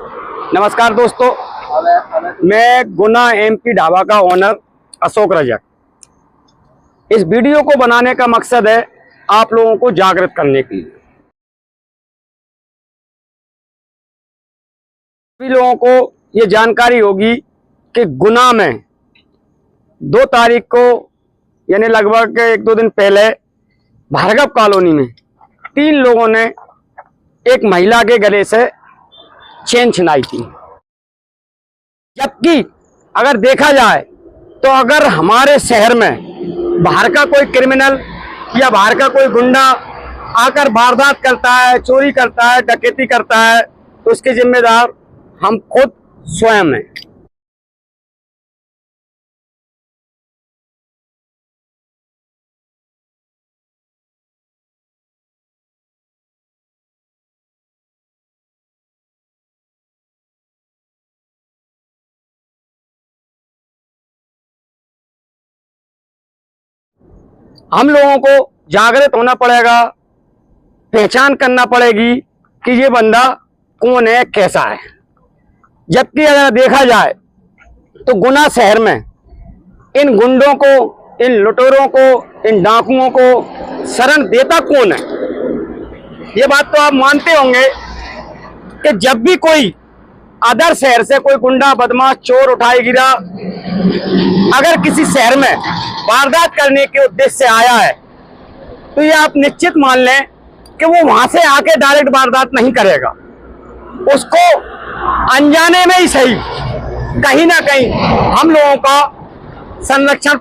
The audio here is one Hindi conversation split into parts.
नमस्कार दोस्तों, मैं गुना एमपी ढाबा का ओनर अशोक रजक। इस वीडियो को बनाने का मकसद है आप लोगों को जागृत करने के लिए। सभी लोगों को ये जानकारी होगी कि गुना में 2 तारीख को यानी लगभग 1-2 दिन पहले भार्गव कॉलोनी में 3 लोगों ने एक महिला के गले से चेन छिनाई थी। जबकि अगर देखा जाए तो अगर हमारे शहर में बाहर का कोई क्रिमिनल या बाहर का कोई गुंडा आकर वारदात करता है, चोरी करता है, डकैती करता है, तो इसके जिम्मेदार हम खुद स्वयं हैं। हम लोगों को जागृत होना पड़ेगा, पहचान करना पड़ेगी कि ये बंदा कौन है, कैसा है। जबकि अगर देखा जाए तो गुना शहर में इन गुंडों को, इन लुटेरों को, इन डाकुओं को शरण देता कौन है? ये बात तो आप मानते होंगे कि जब भी कोई अदर शहर से कोई गुंडा, बदमाश, चोर उठाए गिरा अगर किसी शहर में वारदात करने के उद्देश्य से आया है, तो ये आप निश्चित मान लें कि वो वहां से आके डायरेक्ट वारदात नहीं करेगा। उसको अनजाने में ही सही कहीं ना कहीं हम लोगों का संरक्षण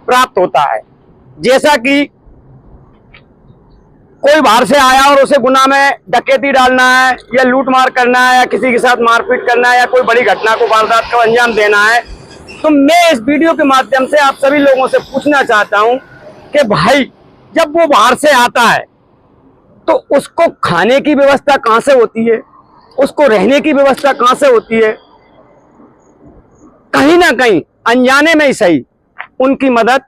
प्राप्त होता है। जैसा कि कोई बाहर से आया और उसे गुना में डकैती डालना है या लूट मार करना है या किसी के साथ मारपीट करना है या कोई बड़ी घटना को, वारदात को अंजाम देना है, तो मैं इस वीडियो के माध्यम से आप सभी लोगों से पूछना चाहता हूं कि भाई जब वो बाहर से आता है तो उसको खाने की व्यवस्था कहां से होती है, उसको रहने की व्यवस्था कहां से होती है? कहीं ना कहीं अनजाने में ही सही उनकी मदद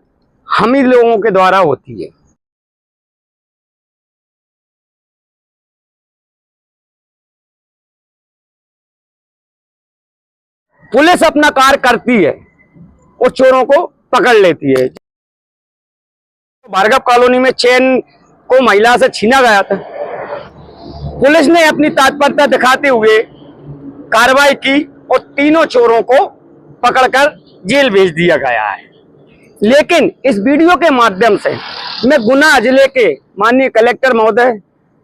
हम ही लोगों के द्वारा होती है। पुलिस अपना कार्य करती है और चोरों को पकड़ लेती है। भार्गव कॉलोनी में चेन को महिला से छीना गया था। पुलिस ने अपनी तत्परता दिखाते हुए कार्रवाई की और तीनों चोरों को पकड़कर जेल भेज दिया गया है। लेकिन इस वीडियो के माध्यम से मैं गुना जिले के माननीय कलेक्टर महोदय,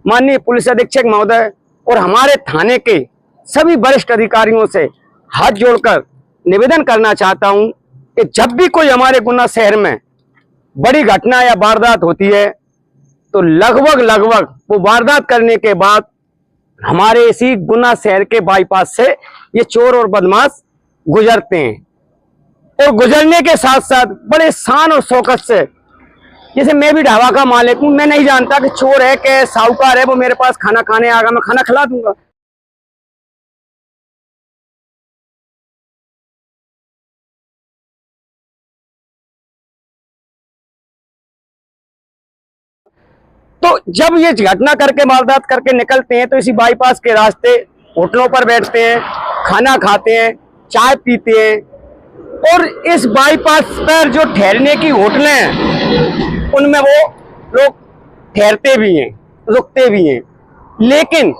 माननीय पुलिस अधीक्षक महोदय और हमारे थाने के सभी वरिष्ठ अधिकारियों से हाथ जोड़कर निवेदन करना चाहता हूं कि जब भी कोई हमारे गुना शहर में बड़ी घटना या वारदात होती है तो लगभग वो वारदात करने के बाद हमारे इसी गुना शहर के बाईपास से ये चोर और बदमाश गुजरते हैं। और गुजरने के साथ साथ बड़े शान और शौकत से, जैसे मैं भी ढाबा का मालिक हूं, मैं नहीं जानता कि चोर है कि साहूकार है, वो मेरे पास खाना खाने आएगा, मैं खाना खिला दूंगा। तो जब ये घटना करके, वारदात करके निकलते हैं तो इसी बाईपास के रास्ते होटलों पर बैठते हैं, खाना खाते हैं, चाय पीते हैं। और इस बाईपास पर जो ठहरने की होटलें हैं उनमें वो लोग ठहरते भी हैं, रुकते भी हैं। लेकिन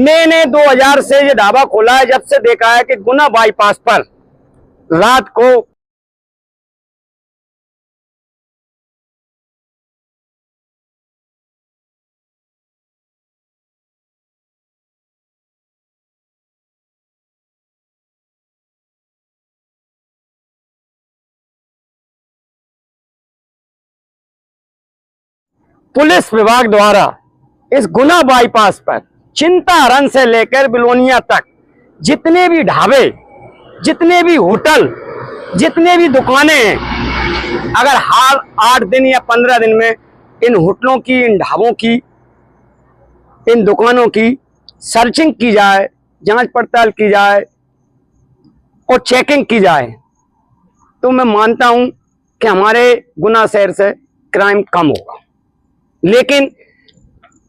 मैंने 2000 से ये ढाबा खोला है, जब से देखा है कि गुना बाईपास पर रात को पुलिस विभाग द्वारा इस गुना बाईपास पर चिंताहरण से लेकर बिलोनिया तक जितने भी ढाबे, जितने भी होटल, जितने भी दुकानें हैं, अगर हर 8 दिन या 15 दिन में इन होटलों की, इन ढाबों की, इन दुकानों की सर्चिंग की जाए, जांच पड़ताल की जाए और चेकिंग की जाए, तो मैं मानता हूं कि हमारे गुना शहर से क्राइम कम होगा। लेकिन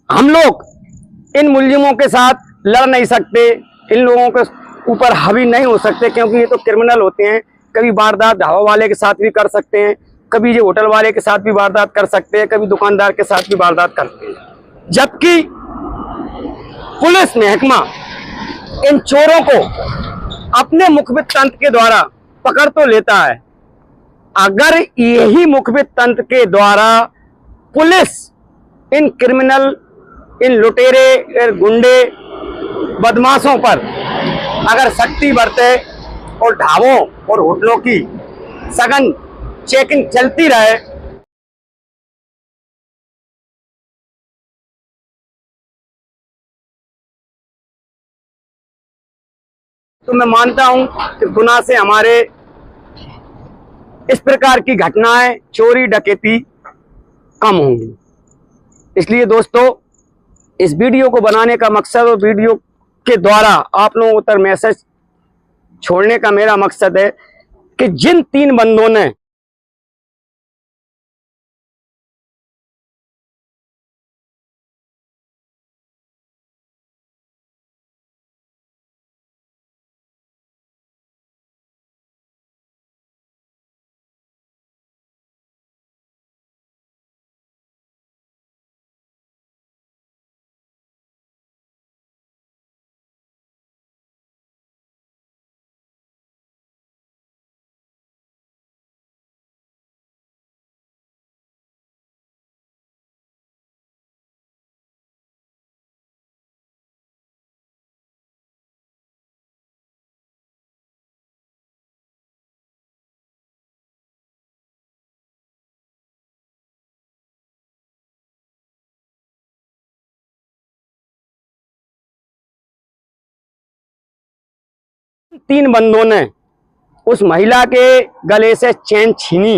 हम लोग इन मुलजिमों के साथ लड़ नहीं सकते, इन लोगों के ऊपर हावी नहीं हो सकते, क्योंकि ये तो क्रिमिनल होते हैं। कभी वारदात ढाबा वाले के साथ भी कर सकते हैं, कभी ये होटल वाले के साथ भी वारदात कर सकते हैं, कभी दुकानदार के साथ भी वारदात करते हैं। जबकि पुलिस महकमा इन चोरों को अपने मुखबिर तंत्र के द्वारा पकड़ तो लेता है। अगर यही मुखबिर तंत्र के द्वारा पुलिस इन क्रिमिनल, इन लुटेरे, गुंडे, बदमाशों पर अगर सख्ती बरते और ढाबों और होटलों की सघन चेकिंग चलती रहे, तो मैं मानता हूं कि गुनाह से हमारे इस प्रकार की घटनाएं, चोरी डकैती कम होंगी। इसलिए दोस्तों, इस वीडियो को बनाने का मकसद और वीडियो के द्वारा आप लोगों तक मैसेज छोड़ने का मेरा मकसद है कि जिन 3 बंदों ने तीन बंदों ने उस महिला के गले से चेन छीनी।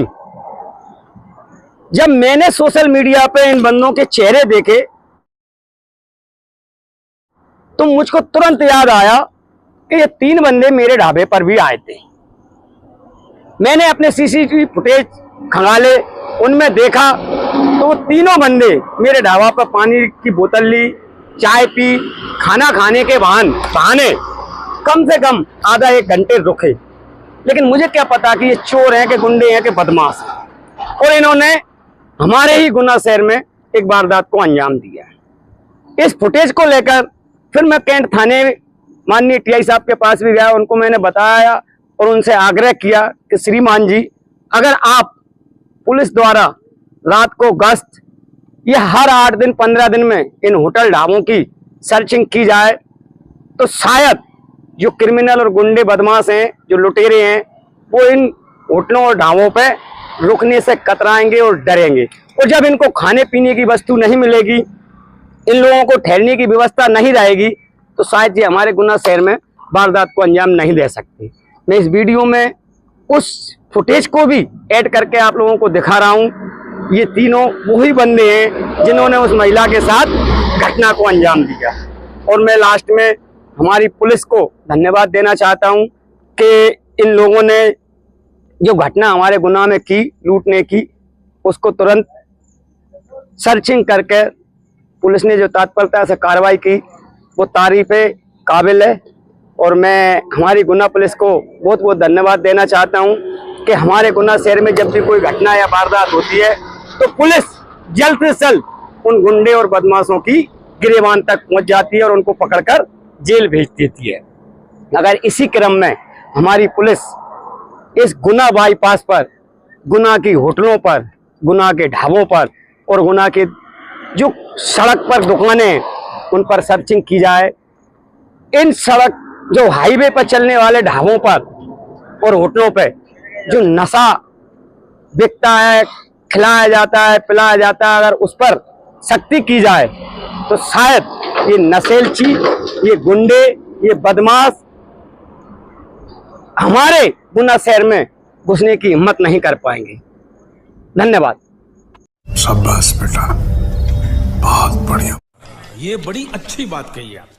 जब मैंने सोशल मीडिया पे इन बंदों के चेहरे देखे तो मुझको तुरंत याद आया कि ये 3 बंदे मेरे ढाबे पर भी आए थे। मैंने अपने सीसीटीवी फुटेज खंगाले, उनमें देखा तो वो तीनों बंदे मेरे ढाबा पर पानी की बोतल ली, चाय पी, खाना खाने के बहाने कम से कम आधा 1 घंटे रुके। लेकिन मुझे क्या पता कि ये चोर हैं कि गुंडे हैं कि बदमाश हैं, और इन्होंने हमारे ही गुना शहर में एक वारदात को अंजाम दिया। इस फुटेज को लेकर फिर मैं कैंट थाने माननीय टीआई साहब के पास भी गया। उनको मैंने बताया और उनसे आग्रह किया कि श्रीमान जी, अगर आप पुलिस द्वारा रात को गश्त या हर 8 दिन 15 दिन में इन होटल ढाबों की सर्चिंग की जाए तो शायद जो क्रिमिनल और गुंडे बदमाश हैं, जो लुटेरे हैं, वो इन होटलों और ढाबों पे रुकने से कतराएंगे और डरेंगे। और जब इनको खाने पीने की वस्तु नहीं मिलेगी, इन लोगों को ठहरने की व्यवस्था नहीं रहेगी, तो शायद ये हमारे गुना शहर में वारदात को अंजाम नहीं दे सकते। मैं इस वीडियो में उस फुटेज को भी ऐड करके आप लोगों को दिखा रहा हूँ। ये तीनों वही बंदे हैं जिन्होंने उस महिला के साथ घटना को अंजाम दिया। और मैं लास्ट में हमारी पुलिस को धन्यवाद देना चाहता हूं कि इन लोगों ने जो घटना हमारे गुना में की, लूटने की, उसको तुरंत सर्चिंग करके पुलिस ने जो तत्परता से कार्रवाई की, वो तारीफ़े काबिल है। और मैं हमारी गुना पुलिस को बहुत बहुत धन्यवाद देना चाहता हूं कि हमारे गुना शहर में जब भी कोई घटना या वारदात होती है तो पुलिस जल्द से जल्द उन गुंडे और बदमाशों की गिरेबान तक पहुंच जाती है और उनको पकड़कर जेल भेज देती है। अगर इसी क्रम में हमारी पुलिस इस गुना बाईपास पर, गुना की होटलों पर, गुना के ढाबों पर और गुना के जो सड़क पर दुकानें, उन पर सर्चिंग की जाए, इन सड़क जो हाईवे पर चलने वाले ढाबों पर और होटलों पे जो नशा बिकता है, खिलाया जाता है, पिलाया जाता है, अगर उस पर सख्ती की जाए तो शायद ये नशेलची, ये गुंडे, ये बदमाश हमारे गुना शहर में घुसने की हिम्मत नहीं कर पाएंगे। धन्यवाद। शाबाश बेटा, बहुत बढ़िया। ये बड़ी अच्छी बात कही आप।